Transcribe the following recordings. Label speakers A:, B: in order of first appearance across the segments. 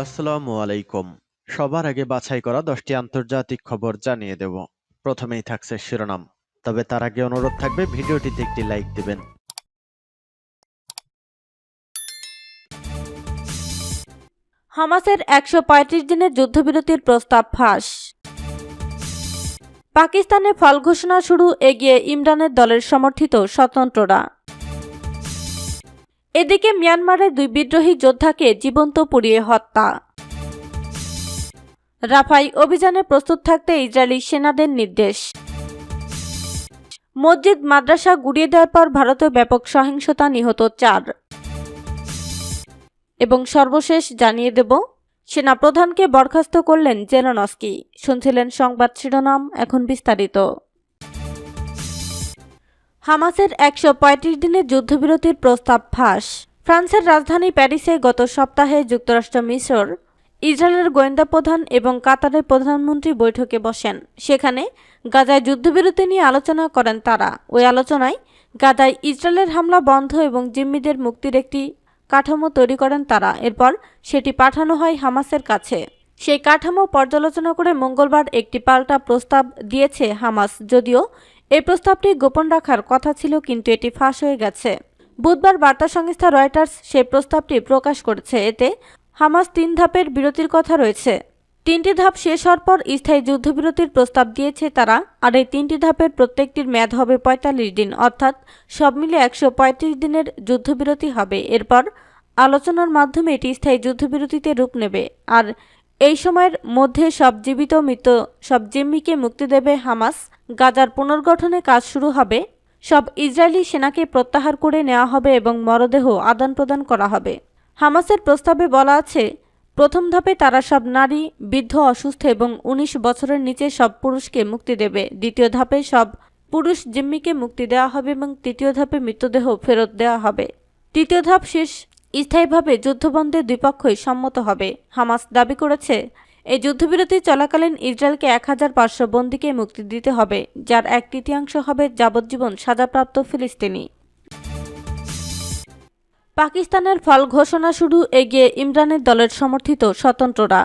A: আসসালামু আলাইকুম। সবার আগে বাছাই করা 10টি আন্তর্জাতিক খবর জানিয়ে দেব। প্রথমেই থাকছে শিরোনাম। তবে তার আগে অনুরোধ থাকবে ভিডিওটিতে একটি লাইক দিবেন।
B: হামাসের ১৩৫ দিনের যুদ্ধবিরতির প্রস্তাব ফাঁস। পাকিস্তানে ফল ঘোষণা শুরু, এগিয়ে ইমরানের দলের সমর্থিত স্বতন্ত্ররা। এদিকে মিয়ানমারের 2 বিদ্রোহী যোদ্ধাকে জীবন্ত পুড়িয়ে হত্যা। রাফাই অভিযানে প্রস্তুত থাকতে ইসরায়েলি সেনাদের নির্দেশ। মসজিদ মাদ্রাসা গুড়িয়ে দেওয়ার পর ভারতে ব্যাপক সহিংসতা, নিহত 4। এবং সর্বশেষ জানিয়ে দেব, সেনাপ্রধানকে বরখাস্ত করলেন জেলেনস্কি। শুনছিলেন সংবাদ শিরোনাম, এখন বিস্তারিত। হামাসের ১৩৫ দিনের যুদ্ধবিরতির প্রস্তাব ফাঁস। ফ্রান্সের রাজধানী প্যারিসে গত সপ্তাহে যুক্তরাষ্ট্র, মিশর, ইসরায়েলের গোয়েন্দা প্রধান এবং কাতারের প্রধানমন্ত্রী বৈঠকে বসেন। সেখানে গাজায় যুদ্ধবিরতি নিয়ে আলোচনা করেন তারা। ওই আলোচনায় গাজায় ইসরায়েলের হামলা বন্ধ এবং জিম্মিদের মুক্তির একটি কাঠামো তৈরি করেন তারা। এরপর সেটি পাঠানো হয় হামাসের কাছে। সেই কাঠামো পর্যালোচনা করে মঙ্গলবার একটি পাল্টা প্রস্তাব দিয়েছে হামাস। যদিও এই প্রস্তাবটি গোপন রাখার কথা ছিল, কিন্তু এটি ফাঁস হয়ে গেছে। বুধবার বার্তা সংস্থা রয়টার্স সেই প্রস্তাবটি প্রকাশ করেছে। এতে হামাস 3 ধাপের বিরতির কথা রয়েছে। 3টি ধাপ শেষ হওয়ার পর স্থায়ী যুদ্ধবিরতির প্রস্তাব দিয়েছে তারা। আর এই 3টি ধাপের প্রত্যেকটির মেয়াদ হবে 45 দিন, অর্থাৎ সব মিলে 135 দিনের যুদ্ধবিরতি হবে। এরপর আলোচনার মাধ্যমে এটি স্থায়ী যুদ্ধবিরতিতে রূপ নেবে। আর এই সময়ের মধ্যে সব জীবিত মৃত সব জিম্মিকে মুক্তি দেবে হামাস। গাজার পুনর্গঠনে কাজ শুরু হবে। সব ইসরায়েলি সেনাকে প্রত্যাহার করে নেওয়া হবে এবং মরদেহ আদান প্রদান করা হবে। হামাসের প্রস্তাবে বলা আছে, প্রথম ধাপে তারা সব নারী, বৃদ্ধ, অসুস্থ এবং 19 বছরের নিচে সব পুরুষকে মুক্তি দেবে। দ্বিতীয় ধাপে সব পুরুষ জিম্মিকে মুক্তি দেওয়া হবে এবং তৃতীয় ধাপে মৃতদেহ ফেরত দেওয়া হবে। তৃতীয় ধাপ শেষ স্থায়ীভাবে যুদ্ধবন্ধে 2 পক্ষই সম্মত হবে। হামাস দাবি করেছে, এই যুদ্ধবিরতি চলাকালীন ইসরায়েলকে 1500 বন্দীকে মুক্তি দিতে হবে, যার 1/3 হবে যাবজ্জীবন সাজাপ্রাপ্ত ফিলিস্তিনি। পাকিস্তানের ফল ঘোষণা শুরু, এগিয়ে ইমরানের দলের সমর্থিত স্বতন্ত্ররা।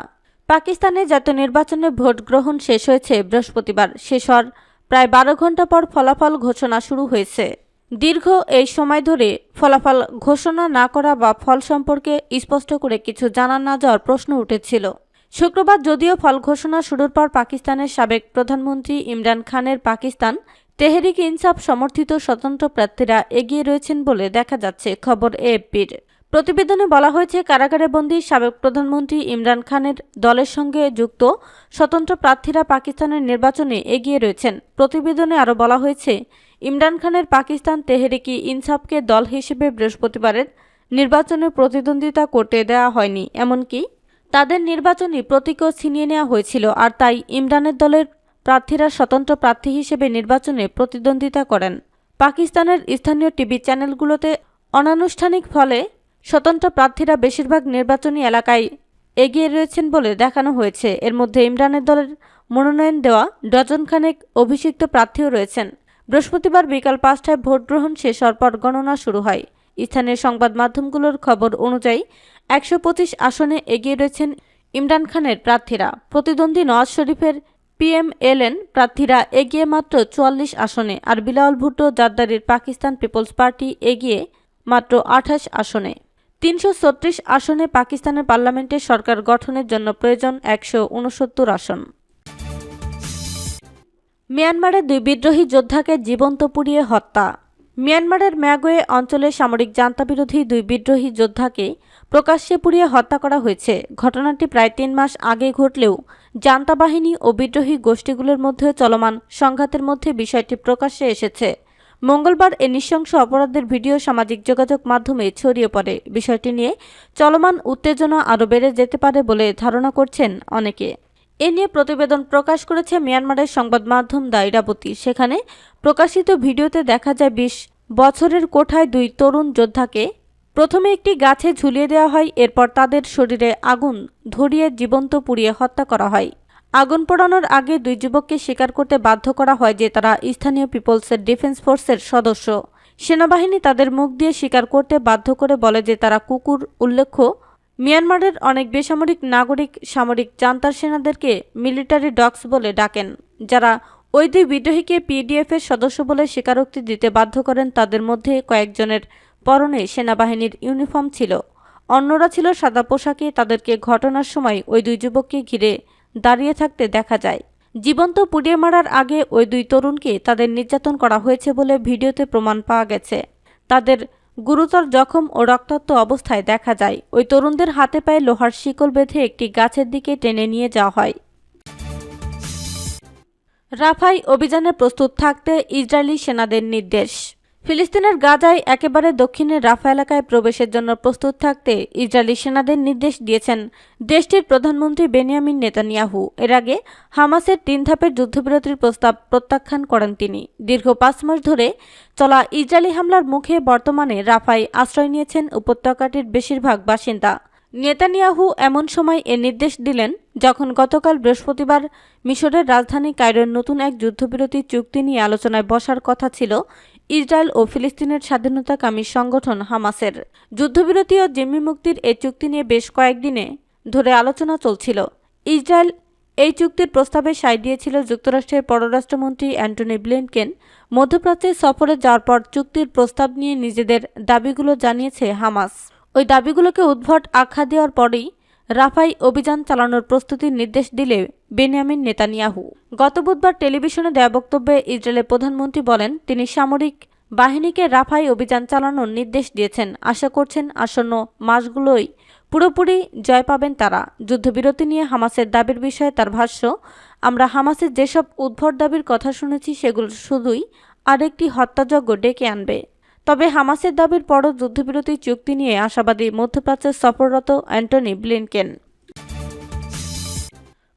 B: পাকিস্তানে জাতীয় নির্বাচনে ভোট গ্রহণ শেষ হয়েছে বৃহস্পতিবার। শেষ হওয়ার প্রায় 12 ঘন্টা পর ফলাফল ঘোষণা শুরু হয়েছে। দীর্ঘ এই সময় ধরে ফলাফল ঘোষণা না করা বা ফল সম্পর্কে স্পষ্ট করে কিছু জানা না যাওয়ার প্রশ্ন উঠেছিল। শুক্রবার যদিও ফল ঘোষণা শুরুর পর পাকিস্তানের সাবেক প্রধানমন্ত্রী ইমরান খানের পাকিস্তান তেহরিক ইনসাফ সমর্থিত স্বতন্ত্র প্রার্থীরা এগিয়ে রয়েছেন বলে দেখা যাচ্ছে, খবর এএফপির। প্রতিবেদনে বলা হয়েছে, কারাগারে বন্দী সাবেক প্রধানমন্ত্রী ইমরান খানের দলের সঙ্গে যুক্ত স্বতন্ত্র প্রার্থীরা পাকিস্তানের নির্বাচনে এগিয়ে রয়েছেন। প্রতিবেদনে আরও বলা হয়েছে, ইমরান খানের পাকিস্তান তেহরিক ইনসাফকে দল হিসেবে বৃহস্পতিবারের নির্বাচনে প্রতিদ্বন্দ্বিতা করতে দেওয়া হয়নি। এমনকি তাদের নির্বাচনী প্রতীকও ছিনিয়ে নেওয়া হয়েছিল। আর তাই ইমরানের দলের প্রার্থীরা স্বতন্ত্র প্রার্থী হিসেবে নির্বাচনে প্রতিদ্বন্দ্বিতা করেন। পাকিস্তানের স্থানীয় টিভি চ্যানেলগুলোতে অনানুষ্ঠানিক ফলে স্বতন্ত্র প্রার্থীরা বেশিরভাগ নির্বাচনী এলাকায় এগিয়ে রয়েছেন বলে দেখানো হয়েছে। এর মধ্যে ইমরানের দলের মনোনয়ন দেওয়া ডজনখানেক অভিষিক্ত প্রার্থীও রয়েছেন। বৃহস্পতিবার বিকাল 5টায় ভোট গ্রহণ শেষ হওয়ার পর গণনা শুরু হয়। স্থানীয় সংবাদ মাধ্যমগুলোর খবর অনুযায়ী 125 আসনে এগিয়ে রয়েছেন ইমরান খানের প্রার্থীরা। প্রতিদ্বন্দ্বী নওয়াজ শরীফের পিএমএলএন প্রার্থীরা এগিয়ে মাত্র 44 আসনে। আর বিলাওয়াল ভুট্টো জারদারির পাকিস্তান পিপলস পার্টি এগিয়ে মাত্র 28 আসনে। 336 আসনে পাকিস্তানের পার্লামেন্টে সরকার গঠনের জন্য প্রয়োজন 169 আসন। মিয়ানমারের 2 বিদ্রোহী যোদ্ধাকে জীবন্ত পুড়িয়ে হত্যা। মিয়ানমারের ম্যাগোয়ে অঞ্চলে সামরিক জান্তাবিরোধী 2 বিদ্রোহী যোদ্ধাকে প্রকাশ্যে পুড়িয়ে হত্যা করা হয়েছে। ঘটনাটি প্রায় 3 মাস আগে ঘটলেও জান্তা বাহিনী ও বিদ্রোহী গোষ্ঠীগুলোর মধ্যে চলমান সংঘাতের মধ্যে বিষয়টি প্রকাশ্যে এসেছে। মঙ্গলবার এই নৃশংস অপরাধের ভিডিও সামাজিক যোগাযোগ মাধ্যমে ছড়িয়ে পড়ে। বিষয়টি নিয়ে চলমান উত্তেজনা আরও বেড়ে যেতে পারে বলে ধারণা করছেন অনেকে। এ নিয়ে প্রতিবেদন প্রকাশ করেছে মিয়ানমারের সংবাদ মাধ্যম দ্য ইরাবতী। সেখানে প্রকাশিত ভিডিওতে দেখা যায় 20 বছরের কোঠায় 2 তরুণ যোদ্ধাকে প্রথমে একটি গাছে ঝুলিয়ে দেওয়া হয়। এরপর তাদের শরীরে আগুন ধরিয়ে জীবন্ত পুড়িয়ে হত্যা করা হয়। আগুন পোড়ানোর আগে 2 যুবককে স্বীকার করতে বাধ্য করা হয় যে তারা স্থানীয় পিপলসের ডিফেন্স ফোর্সের সদস্য। সেনাবাহিনী তাদের মুখ দিয়ে স্বীকার করতে বাধ্য করে বলে যে তারা কুকুর। উল্লেখ্য, মিয়ানমারের অনেক বেসামরিক নাগরিক সামরিক জান্তার সেনাদেরকে মিলিটারি ডগস বলে ডাকেন। যারা ওই দুই বিদ্রোহীকে পিডিএফের সদস্য বলে স্বীকারোক্তি দিতে বাধ্য করেন তাদের মধ্যে কয়েকজনের পরনে সেনাবাহিনীর ইউনিফর্ম ছিল, অন্যরা ছিল সাদা পোশাকে। তাদেরকে ঘটনার সময় ওই দুই যুবককে ঘিরে দাঁড়িয়ে থাকতে দেখা যায়। জীবন্ত পুড়িয়ে মারার আগে ওই দুই তরুণকে তাদের নির্যাতন করা হয়েছে বলে ভিডিওতে প্রমাণ পাওয়া গেছে। তাদের গুরুতর জখম ও রক্তাক্ত অবস্থায় দেখা যায়। ওই তরুণদের হাতে পায়ে লোহার শিকল বেঁধে একটি গাছের দিকে টেনে নিয়ে যাওয়া হয়। রাফায় অভিযানে প্রস্তুত থাকতে ইসরায়েলি সেনাদের নির্দেশ। ফিলিস্তিনের গাজায় একেবারে দক্ষিণের রাফা এলাকায় প্রবেশের জন্য প্রস্তুত থাকতে ইসরায়েলি সেনাদের নির্দেশ দিয়েছেন দেশটির প্রধানমন্ত্রী বেনিয়ামিন নেতানিয়াহু। এর আগে হামাসের 3 ধাপের যুদ্ধবিরতির প্রস্তাব প্রত্যাখ্যান করেন তিনি। দীর্ঘ 5 মাস ধরে চলা ইসরায়েলি হামলার মুখে বর্তমানে রাফায় আশ্রয় নিয়েছেন উপত্যকাটির বেশিরভাগ বাসিন্দা। নেতানিয়াহু এমন সময় এ নির্দেশ দিলেন যখন গতকাল বৃহস্পতিবার মিশরের রাজধানী কায়রোর নতুন এক যুদ্ধবিরতি চুক্তি নিয়ে আলোচনায় বসার কথা ছিল ইসরায়েল ও ফিলিস্তিনের স্বাধীনতাকামী সংগঠন হামাসের। যুদ্ধবিরতি ও জিম্মি মুক্তির এই চুক্তি নিয়ে বেশ কয়েকদিনে ধরে আলোচনা চলছিল। ইসরায়েল এই চুক্তির প্রস্তাবে সায় দিয়েছিল যুক্তরাষ্ট্রের পররাষ্ট্রমন্ত্রী অ্যান্টনি ব্লিনকেন। মধ্যপ্রাচ্যে সফরে যাওয়ার পর চুক্তির প্রস্তাব নিয়ে নিজেদের দাবিগুলো জানিয়েছে হামাস। ওই দাবিগুলোকে উদ্ভট আখ্যা দেওয়ার পরেই রাফায় অভিযান চালানোর প্রস্তুতির নির্দেশ দিলে বেনিয়ামিন নেতানিয়াহু। গত বুধবার টেলিভিশনে দেয়া বক্তব্যে ইসরায়েলের প্রধানমন্ত্রী বলেন তিনি সামরিক বাহিনীকে রাফায় অভিযান চালানোর নির্দেশ দিয়েছেন। আশা করছেন আসন্ন মাসগুলোই পুরোপুরি জয় পাবেন তারা। যুদ্ধবিরতি নিয়ে হামাসের দাবির বিষয়ে তার ভাষ্য, আমরা হামাসের যেসব উদ্ভট দাবির কথা শুনেছি সেগুলো শুধুই আরেকটি হত্যাযজ্ঞ ডেকে আনবে। তবে হামাসের দাবির পরও যুদ্ধবিরতি চুক্তি নিয়ে আশাবাদী মধ্যপ্রাচ্যে সফররত অ্যান্টনি ব্লিনকেন।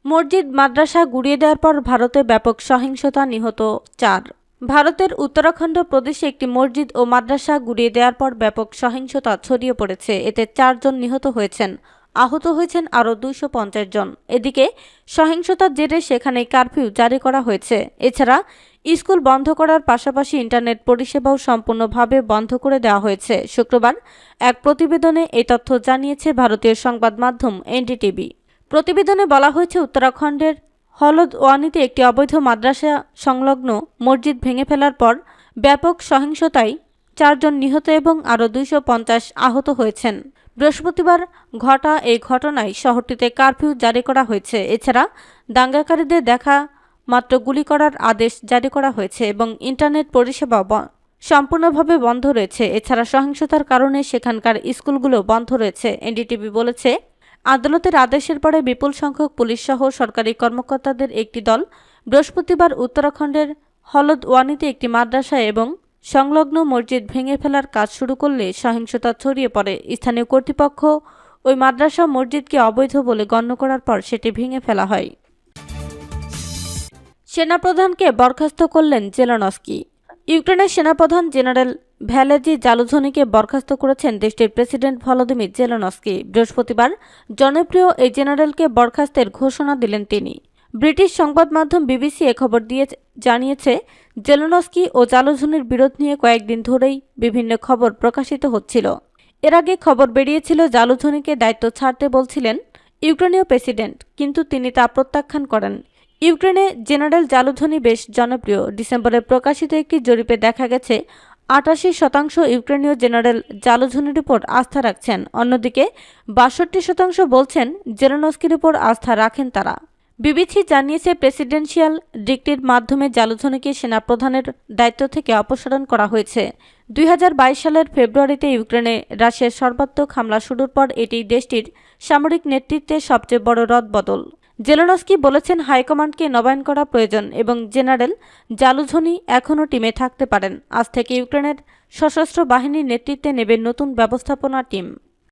B: মসজিদ মাদ্রাসা গুড়িয়ে দেওয়ার পর ভারতে ব্যাপক সহিংসতা, নিহত 4। ভারতের উত্তরাখণ্ড প্রদেশে একটি মসজিদ ও মাদ্রাসা গুড়িয়ে দেওয়ার পর ব্যাপক সহিংসতা ছড়িয়ে পড়েছে। এতে 4 জন নিহত হয়েছেন, আহত হয়েছেন আরও 250 জন। এদিকে সহিংসতার জেরে সেখানে কারফিউ জারি করা হয়েছে। এছাড়া স্কুল বন্ধ করার পাশাপাশি ইন্টারনেট পরিষেবাও সম্পূর্ণভাবে বন্ধ করে দেওয়া হয়েছে। শুক্রবার এক প্রতিবেদনে এই তথ্য জানিয়েছে ভারতীয় সংবাদ মাধ্যম এনডিটিভি। প্রতিবেদনে বলা হয়েছে উত্তরাখণ্ডের হলদওয়ানিতে একটি অবৈধ মাদ্রাসা সংলগ্ন মসজিদ ভেঙে ফেলার পর ব্যাপক সহিংসতায় 4 জন নিহত এবং আরও 250 আহত হয়েছেন। বৃহস্পতিবার ঘটা এই ঘটনায় শহরটিতে কারফিউ জারি করা হয়েছে। এছাড়া দাঙ্গাকারীদের দেখা মাত্র গুলি করার আদেশ জারি করা হয়েছে এবং ইন্টারনেট পরিষেবা সম্পূর্ণভাবে বন্ধ রয়েছে। এছাড়া সহিংসতার কারণে সেখানকার স্কুলগুলো বন্ধ রয়েছে। এনডিটিভি বলেছে, আদালতের আদেশের পরে বিপুল সংখ্যক পুলিশ সহ সরকারি কর্মকর্তাদের একটি দল বৃহস্পতিবার উত্তরাখণ্ডের হলদওয়ানিতে একটি মাদ্রাসা এবং সংলগ্ন মসজিদ ভেঙে ফেলার কাজ শুরু করলে সহিংসতা ছড়িয়ে পড়ে। স্থানীয় কর্তৃপক্ষ ওই মাদ্রাসা মসজিদকে অবৈধ বলে গণ্য করার পর সেটি ভেঙে ফেলা হয়। সেনাপ্রধানকে বরখাস্ত করলেন জেলেনস্কি। ইউক্রেনের সেনাপ্রধান জেনারেল ভ্যালেজি জালুঝনিকে বরখাস্ত করেছেন দেশটির প্রেসিডেন্ট ভলোদিমির জেলেনস্কি। বৃহস্পতিবার জনপ্রিয় এই জেনারেলকে বরখাস্তের ঘোষণা দিলেন তিনি। ব্রিটিশ সংবাদ মাধ্যম বিবিসি এ খবর দিয়ে জানিয়েছে, জেলেনস্কি ও জালুঝনির বিরোধ নিয়ে কয়েকদিন ধরেই বিভিন্ন খবর প্রকাশিত হচ্ছিল। এর আগে খবর বেরিয়েছিল জালুঝনিকে দায়িত্ব ছাড়তে বলছিলেন ইউক্রেনীয় প্রেসিডেন্ট, কিন্তু তিনি তা প্রত্যাখ্যান করেন। ইউক্রেনে জেনারেল জালুঝনি বেশ জনপ্রিয়। ডিসেম্বরে প্রকাশিত একটি জরিপে দেখা গেছে ৮৮% ইউক্রেনীয় জেনারেল জালুঝনির উপর আস্থা রাখছেন। অন্যদিকে ৬২% বলছেন জেলেনস্কির উপর আস্থা রাখেন তারা। বিবিসি জানিয়েছে, প্রেসিডেন্সিয়াল ডিক্রির মাধ্যমে জালুঝনিকে সেনাপ্রধানের দায়িত্ব থেকে অপসারণ করা হয়েছে। ২০২২ সালের ফেব্রুয়ারিতে ইউক্রেনে রাশিয়ার সর্বাত্মক হামলা শুরুর পর এটি দেশটির সামরিক নেতৃত্বের সবচেয়ে বড় রদবদল। জেলেনস্কি বলেছেন, হাইকমান্ডকে নবায়ন করা প্রয়োজন এবং জেনারেল জালুঝনি এখনও টিমে থাকতে পারেন। আজ থেকে ইউক্রেনের সশস্ত্র বাহিনীর নেতৃত্বে নেবে নতুন ব্যবস্থাপনা টিম।